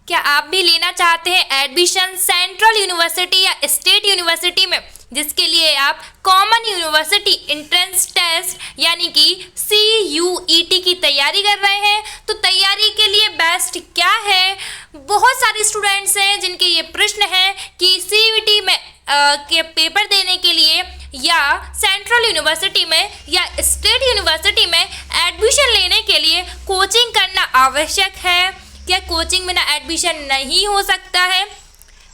क्या आप भी लेना चाहते हैं एडमिशन सेंट्रल यूनिवर्सिटी या स्टेट यूनिवर्सिटी में, जिसके लिए आप कॉमन यूनिवर्सिटी एंट्रेंस टेस्ट यानी कि CUET की तैयारी कर रहे हैं? तो तैयारी के लिए बेस्ट क्या है? बहुत सारे स्टूडेंट्स हैं जिनके ये प्रश्न है कि CUET में के पेपर देने के लिए या सेंट्रल यूनिवर्सिटी में या स्टेट यूनिवर्सिटी में एडमिशन लेने के लिए कोचिंग करना आवश्यक है? क्या कोचिंग बिना एडमिशन नहीं हो सकता है?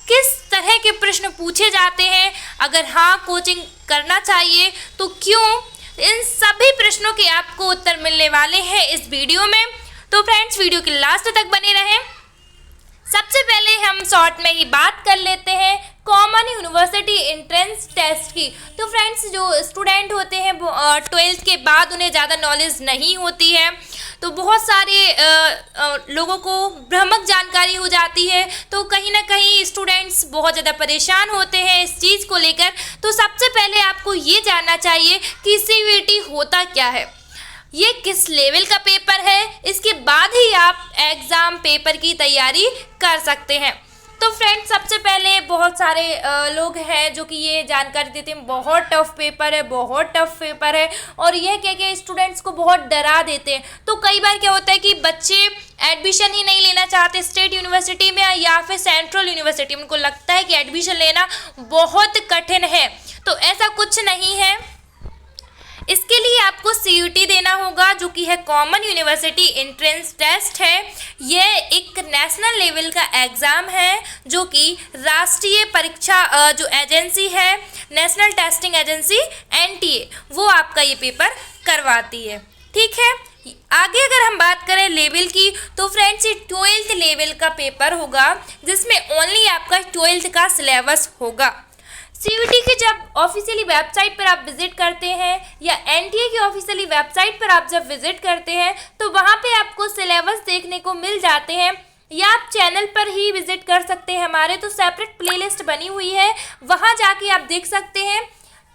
किस तरह के प्रश्न पूछे जाते हैं? अगर हाँ कोचिंग करना चाहिए तो क्यों? इन सभी प्रश्नों के आपको उत्तर मिलने वाले हैं इस वीडियो में। तो फ्रेंड्स, वीडियो के लास्ट तक बने रहें। सबसे पहले हम शॉर्ट में ही बात कर लेते हैं कॉमन यूनिवर्सिटी एंट्रेंस टेस्ट की। तो फ्रेंड्स, जो स्टूडेंट होते हैं वो 12th के बाद उन्हें ज़्यादा नॉलेज नहीं होती है, तो बहुत सारे लोगों को भ्रामक जानकारी हो जाती है, तो कहीं ना कहीं स्टूडेंट्स बहुत ज़्यादा परेशान होते हैं इस चीज़ को लेकर। तो सबसे पहले आपको ये जानना चाहिए कि CUET होता क्या है, ये किस लेवल का पेपर है, इसके बाद ही आप एग्ज़ाम पेपर की तैयारी कर सकते हैं। तो फ्रेंड्स, सबसे पहले बहुत सारे लोग हैं जो कि ये जानकारी देते हैं बहुत टफ पेपर है, बहुत टफ पेपर है, और यह कह के स्टूडेंट्स को बहुत डरा देते हैं। तो कई बार क्या होता है कि बच्चे एडमिशन ही नहीं लेना चाहते स्टेट यूनिवर्सिटी में या फिर सेंट्रल यूनिवर्सिटी में, उनको लगता है कि एडमिशन लेना बहुत कठिन है। तो ऐसा कुछ नहीं है। इसके लिए आपको CUET देना होगा, जो कि है कॉमन यूनिवर्सिटी एंट्रेंस टेस्ट है। यह एक नेशनल लेवल का एग्ज़ाम है जो कि राष्ट्रीय परीक्षा जो एजेंसी है, नेशनल टेस्टिंग एजेंसी NTA, वो आपका ये पेपर करवाती है। ठीक है, आगे अगर हम बात करें लेवल की, तो फ्रेंड्स ये 12th लेवल का पेपर होगा, जिसमें ओनली आपका 12th का सिलेबस होगा। CUET की जब ऑफिशियली वेबसाइट पर आप विजिट करते हैं या NTA की ऑफिशियली वेबसाइट पर आप जब विजिट करते हैं, तो वहाँ पे आपको सिलेबस देखने को मिल जाते हैं, या आप चैनल पर ही विजिट कर सकते हैं। हमारे तो सेपरेट प्लेलिस्ट बनी हुई है, वहाँ जाके आप देख सकते हैं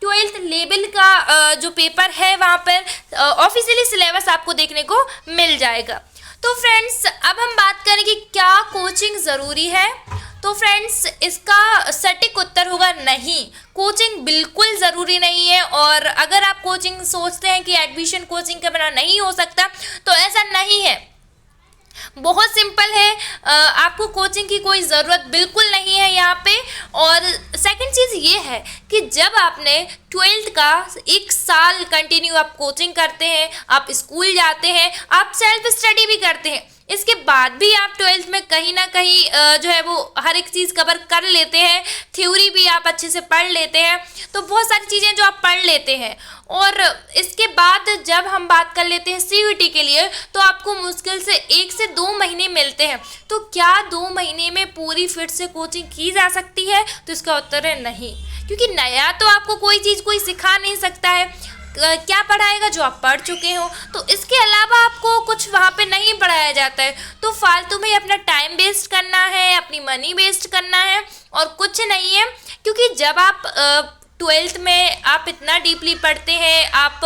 12th लेवल का जो पेपर है, वहाँ पर ऑफिशियली सिलेबस आपको देखने को मिल जाएगा। तो फ्रेंड्स, अब हम बात करें कि क्या कोचिंग ज़रूरी है। तो फ्रेंड्स, इसका सटीक उत्तर होगा नहीं, कोचिंग बिल्कुल ज़रूरी नहीं है। और अगर आप कोचिंग सोचते हैं कि एडमिशन कोचिंग के बिना नहीं हो सकता, तो ऐसा नहीं है। बहुत सिंपल है, आपको कोचिंग की कोई ज़रूरत बिल्कुल नहीं है यहाँ पे। और सेकंड चीज़ ये है कि जब आपने 12th का 1 साल कंटिन्यू आप कोचिंग करते हैं, आप स्कूल जाते हैं, आप सेल्फ स्टडी भी करते हैं, इसके बाद भी आप 12th में कहीं ना कहीं जो है वो हर एक चीज़ कवर कर लेते हैं, थ्योरी भी आप अच्छे से पढ़ लेते हैं, तो बहुत सारी चीज़ें जो आप पढ़ लेते हैं। और इसके बाद जब हम बात कर लेते हैं CUET के लिए, तो आपको मुश्किल से 1 से 2 महीने मिलते हैं। तो क्या 2 महीने में पूरी फिट से कोचिंग की जा सकती है? तो इसका उत्तर है नहीं, क्योंकि नया तो आपको कोई चीज़ कोई सिखा नहीं सकता है। क्या पढ़ाएगा जो आप पढ़ चुके हो? तो इसके अलावा आपको कुछ वहाँ पे नहीं पढ़ाया जाता है, तो फालतू में अपना टाइम वेस्ट करना है, अपनी मनी वेस्ट करना है, और कुछ नहीं है। क्योंकि जब आप 12th में आप इतना डीपली पढ़ते हैं, आप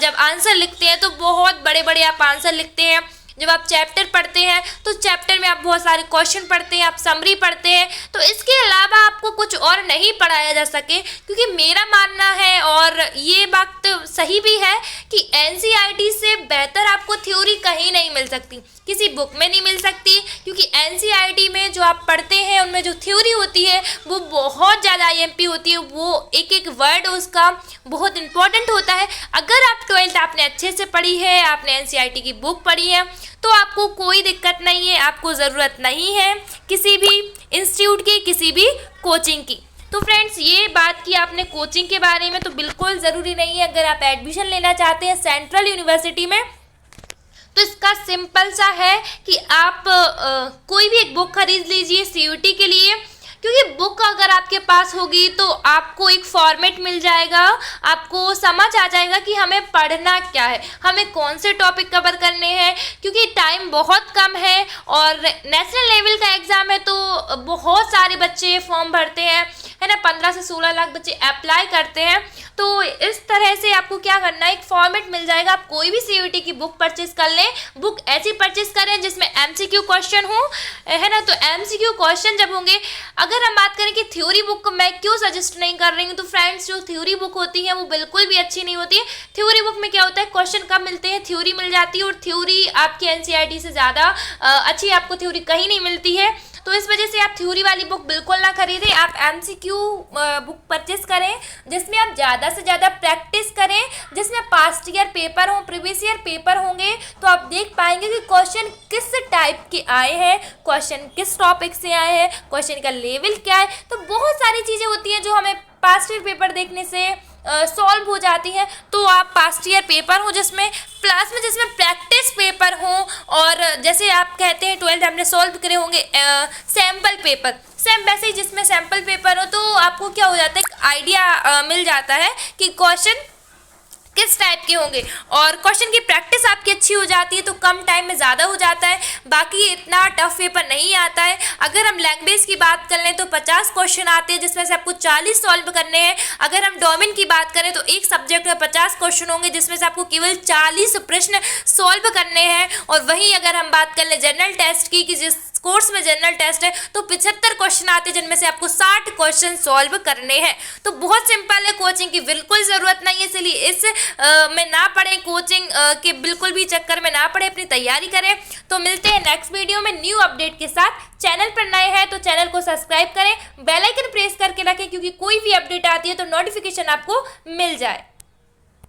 जब आंसर लिखते हैं तो बहुत बड़े बड़े आप आंसर लिखते हैं। जब आप चैप्टर पढ़ते हैं तो चैप्टर में आप बहुत सारे क्वेश्चन पढ़ते हैं, आप समरी पढ़ते हैं। तो इसके अलावा आपको कुछ और नहीं पढ़ाया जा सके, क्योंकि मेरा मानना है, और ये बात तो सही भी है, कि NCERT से बेहतर आपको थ्योरी कहीं नहीं मिल सकती, किसी बुक में नहीं मिल सकती। क्योंकि NCERT में जो आप पढ़ते हैं उनमें जो थ्योरी होती है वो बहुत ज़्यादा IMP होती है, वो एक एक वर्ड उसका बहुत इंपॉर्टेंट होता है। अगर आप 12th आपने अच्छे से पढ़ी है, आपने NCERT की बुक पढ़ी है, तो आपको कोई दिक्कत नहीं है, आपको ज़रूरत नहीं है किसी भी इंस्टीट्यूट की, किसी भी कोचिंग की। तो फ्रेंड्स, ये बात की आपने कोचिंग के बारे में, तो बिल्कुल ज़रूरी नहीं है। अगर आप एडमिशन लेना चाहते हैं सेंट्रल यूनिवर्सिटी में, तो इसका सिंपल सा है कि आप कोई भी एक बुक खरीद लीजिए CUET के लिए, क्योंकि बुक अगर आपके पास होगी तो आपको एक फॉर्मेट मिल जाएगा, आपको समझ आ जाएगा कि हमें पढ़ना क्या है, हमें कौन से टॉपिक कवर करने हैं। क्योंकि टाइम बहुत कम है और नेशनल लेवल का एग्ज़ाम है, तो बहुत सारे बच्चे फॉर्म भरते हैं, है ना 15 से 16 लाख बच्चे अप्लाई करते हैं। तो इस तरह से आपको क्या करना है, एक फॉर्मेट मिल जाएगा, आप कोई भी सीयूईटी की बुक परचेज कर लें। बुक ऐसी परचेज करें जिसमें एमसीक्यू क्वेश्चन हो, है ना। तो एमसीक्यू क्वेश्चन जब होंगे, अगर हम बात करें कि थ्योरी बुक को मैं क्यों सजेस्ट नहीं कर रही हूँ, तो फ्रेंड्स जो थ्योरी बुक होती है वो बिल्कुल भी अच्छी नहीं होती है। थ्योरी बुक में क्या होता है, क्वेश्चन कम मिलते हैं, थ्योरी मिल जाती है, और थ्योरी आपकी एनसीईआरटी से ज़्यादा अच्छी आपको थ्योरी कहीं नहीं मिलती है। तो इस वजह से आप थ्योरी वाली बुक बिल्कुल ना खरीदें, आप एमसीक्यू बुक परचेस करें जिसमें आप ज़्यादा से ज़्यादा प्रैक्टिस करें, जिसमें पास्ट ईयर पेपर हो, प्रीवियस ईयर पेपर होंगे, तो आप देख पाएंगे कि क्वेश्चन किस टाइप के आए हैं, क्वेश्चन किस टॉपिक से आए हैं, क्वेश्चन का लेवल क्या है। तो बहुत सारी चीज़ें होती हैं जो हमें पास्ट ईयर पेपर देखने से सॉल्व हो जाती हैं। तो आप पास्ट ईयर पेपर हो जिसमें प्लस में जिसमें प्रैक्टिस पेपर हो, और जैसे आप कहते हैं 12th हमने सॉल्व करे होंगे सैम्पल पेपर, सेम वैसे ही जिसमें सैम्पल पेपर हो, तो आपको क्या हो जाता है, एक आइडिया मिल जाता है कि क्वेश्चन किस टाइप के होंगे, और क्वेश्चन की प्रैक्टिस आपकी अच्छी हो जाती है तो कम टाइम में ज़्यादा हो जाता है। बाकी इतना टफ पेपर नहीं आता है। अगर हम लैंग्वेज की बात कर लें तो 50 क्वेश्चन आते हैं जिसमें से आपको 40 सॉल्व करने हैं। अगर हम डोमेन की बात करें तो एक सब्जेक्ट में 50 क्वेश्चन होंगे जिसमें से आपको केवल 40 प्रश्न सॉल्व करने हैं। और वहीं अगर हम बात कर लें जनरल टेस्ट की, कि जिस कोर्स में जनरल टेस्ट है तो 75 क्वेश्चन आते हैं जिनमें से आपको 60 क्वेश्चन सॉल्व करने हैं। तो बहुत सिंपल है, कोचिंग की बिल्कुल ज़रूरत नहीं है, इसलिए इस में ना पढ़ें, कोचिंग के बिल्कुल भी चक्कर में ना पड़े, अपनी तैयारी करें। तो मिलते हैं नेक्स्ट वीडियो में न्यू अपडेट के साथ। चैनल पर नए हैं तो चैनल को सब्सक्राइब करें, बेल आइकन प्रेस करके रखें, क्योंकि कोई भी अपडेट आती है तो नोटिफिकेशन आपको मिल जाए।